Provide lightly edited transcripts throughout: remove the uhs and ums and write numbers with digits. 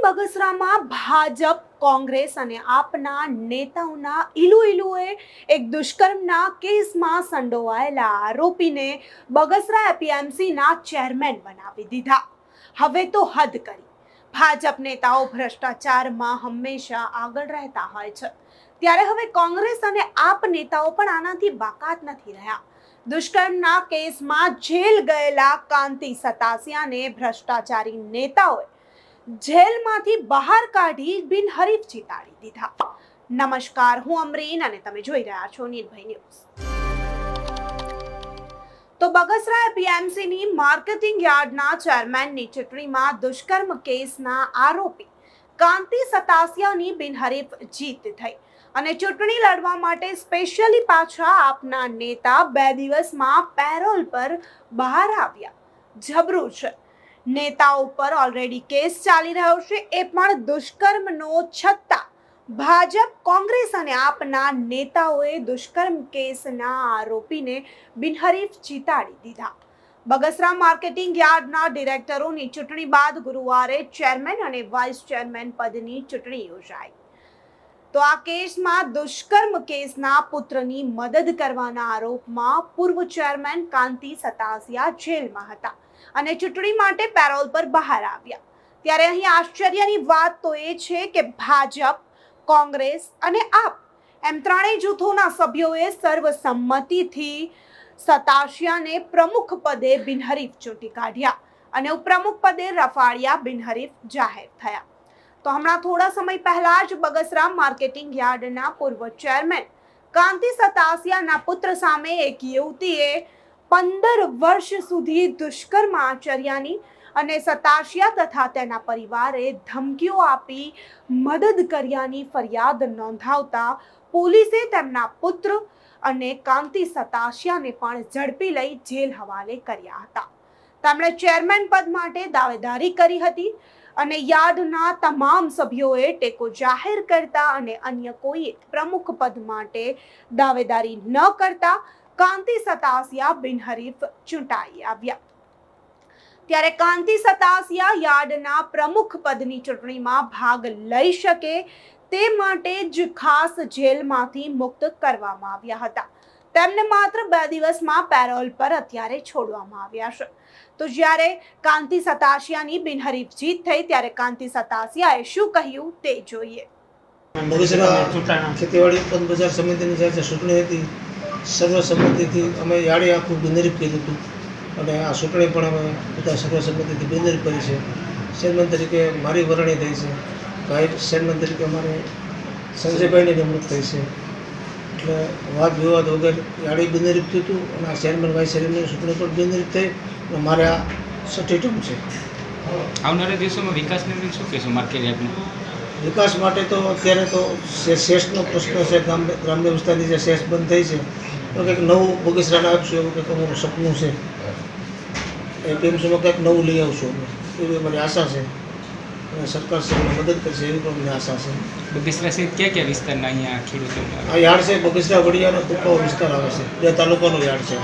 બગસરામાં ભાજપ કોંગ્રેસ અને આપના નેતાઓના ઇલુએ એક દુષ્કર્મના કેસમાં સંડોવાયેલા આરોપીને બગસરા એપીએમસીના ચેરમેન બનાવી દીધા। હવે તો હદ કરી। ભાજપ નેતાઓ ભ્રષ્ટાચારમાં હંમેશા આગળ રહેતા હોય છે, ત્યારે હવે કોંગ્રેસ અને આપ નેતાઓ પણ આનાથી બાકાત નથી રહ્યા। દુષ્કર્મના કેસમાં જેલ ગયેલા કાંતિ સતાસિયાને ભ્રષ્ટાચારી નેતાઓએ જેલમાંથી બહાર કાઢી બિનહરીફ જીતાડી દીધા। નમસ્કાર, હું અમરીન અને તમે જોઈ રહ્યા છો નિર્ભય ન્યૂઝ। તો બગસરા એપીએમસીની માર્કેટિંગ યાર્ડના ચેરમેનની ચૂંટણીમાં દુષ્કર્મ કેસના આરોપી કાંતિ સતાસિયાની બિનહરીફ જીત થઈ અને ચૂંટણી લડવા માટે સ્પેશિયલી પાછા આપના નેતા 2 દિવસમાં પેરોલ પર બહાર આવ્યા। જબરું છે। નેતા ઉપર ઓલરેડી કેસ ચાલી રહ્યો છે, એ પણ દુષ્કર્મનો, છતાં ભાજપ, કોંગ્રેસ અને આપના નેતાઓએ દુષ્કર્મ કેસના આરોપીને બિનહરીફ જીતાડી દીધા। બગસરા માર્કેટિંગ યાર્ડના ડિરેક્ટરોની ચૂંટણી બાદ ગુરુવારે ચેરમેન અને વાઇસ ચેરમેન પદની ચૂંટણી યોજાઈ। તો આ કેસમાં દુષ્કર્મ કેસના પુત્રની મદદ કરવાના આરોપમાં પૂર્વ ચેરમેન કાંતિ સતાસિયા જેલમાં હતા અને ચૂંટણી માટે પેરોલ પર બહાર આવ્યા। ત્યારે અહીં આશ્ચર્યની વાત તો એ છે કે ભાજપ, કોંગ્રેસ અને આપ એમ ત્રણેય જૂથોના સભ્યોએ સર્વસંમતિથી સતાસિયાને પ્રમુખ પદે બિનહરીફ ચૂંટી કાઢ્યા અને ઉપપ્રમુખ પદે રફાળિયા બિનહરીફ જાહેર થયા। તો હમણાં થોડા સમય પહેલા જ બગસરા માર્કેટિંગ યાર્ડના પૂર્વ ચેરમેન કાંતિ સતાસિયાના પુત્ર સામે એક યુવતીએ 15 વર્ષ સુધી દુષ્કર્મ આચર્યાની અને સતાસિયા તથા તેના પરિવારે ધમકીઓ આપી મદદ કર્યાની ફરિયાદ નોંધાવતા પોલીસે તેમના પુત્ર અને કાંતિ સતાસિયાને પણ ઝડપી લઈ જેલ હવાલે કર્યા હતા। તેમણે ચેરમેન પદ માટે દાવેદારી કરી હતી અને યાર્ડના તમામ સભ્યોએ ટેકો જાહેર કરતા અને અન્ય કોઈએ પ્રમુખ પદ માટે દાવેદારી ન કરતા કાંતિ સતાસિયા બિનહરીફ ચૂંટાઈ આવ્યા। ત્યારે કાંતિ સતાસિયા યાર્ડના પ્રમુખ પદની ચૂંટણીમાં ભાગ લઈ શકે તે માટે જ ખાસ જેલમાંથી મુક્ત કરવામાં આવ્યા હતા। તેમને માત્ર 2 દિવસમાં પેરોલ પર અત્યારે છોડવામાં આવ્યા છે। તો જ્યારે કાંતિ સતાસિયાની બિનહરીફ જીત થઈ, ત્યારે કાંતિ સતાસિયાએ શું કહ્યું તે જોઈએ। બગસરા ખેતીવાડી ઉત્પન્ન બજાર સમિતિની જે ચૂંટણી હતી, સર્વસંમતિથી અમે યાર્ડે આખું બિનહરીફ કર્યું હતું અને આ ચૂંટણી પણ અમે બધા સર્વસંમતિથી બિનહરીફ કરી છે। ચેરમેન તરીકે મારી વરણી થઈ છે, વાઇસ ચેરમેન તરીકે અમારે સંજયભાઈની નિમણૂક થઈ છે। એટલે વાદ વિવાદ વગર યાર્ડે બિનહરીફ થયું હતું અને આ ચેરમેન વાઇસ ચેરમેનની ચૂંટણી પણ બિનહરીફ થઈ અને મારે આ 6ઠી ટર્મ છે। આવનારા દિવસોમાં વિકાસને લઈને શું કહેશો માર્કેટ યાર્ડને? વિકાસ માટે તો અત્યારે તો શેષનો પ્રશ્ન છે, ગ્રામ્ય વિસ્તારની જે શેષ બંધ થઈ છે તો કંઈક નવું બગસરાને આપશું એવું કંઈક અમારું સપનું છે। એપીએમસીમાં કંઈક નવું લઈ આવશું અમે, એવી અમારી આશા છે અને સરકાર અમને મદદ કરશે એવી પણ અમને આશા છે। બગસરા સહિત ક્યાં વિસ્તારના અહીંયા ખેડૂતો આ યાર્ડ છે બગસરા, વડિયાનો કુપાવો વિસ્તાર આવે છે, 2 તાલુકાનો યાર્ડ છે।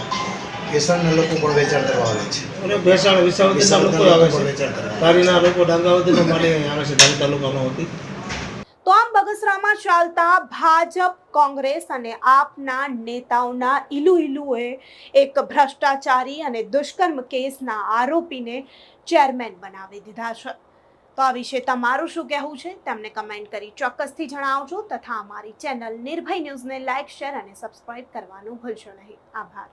ભેસાણના લોકો પણ વેચાણ કરવા આવે છે અને ભેસાણ વિસાવદરના લોકો આવે છે, ધારીના લોકો ડાંગાવતીનો માલી આવે છે, ધારી તાલુકાનો હતી। તો આમ બગસરામાં ચાલતા ભાજપ, કોંગ્રેસ અને આપના નેતાઓના ઇલુએ એક ભ્રષ્ટાચારી અને દુષ્કર્મ કેસના આરોપીને ચેરમેન બનાવી દીધા છે। તો આ વિશે તમારું શું કહેવું છે તેમને કમેન્ટ કરી ચોક્કસથી જણાવજો તથા અમારી ચેનલ નિર્ભય ન્યૂઝને લાઇક, શેર અને સબસ્ક્રાઇબ કરવાનું ભૂલશો નહીં। આભાર।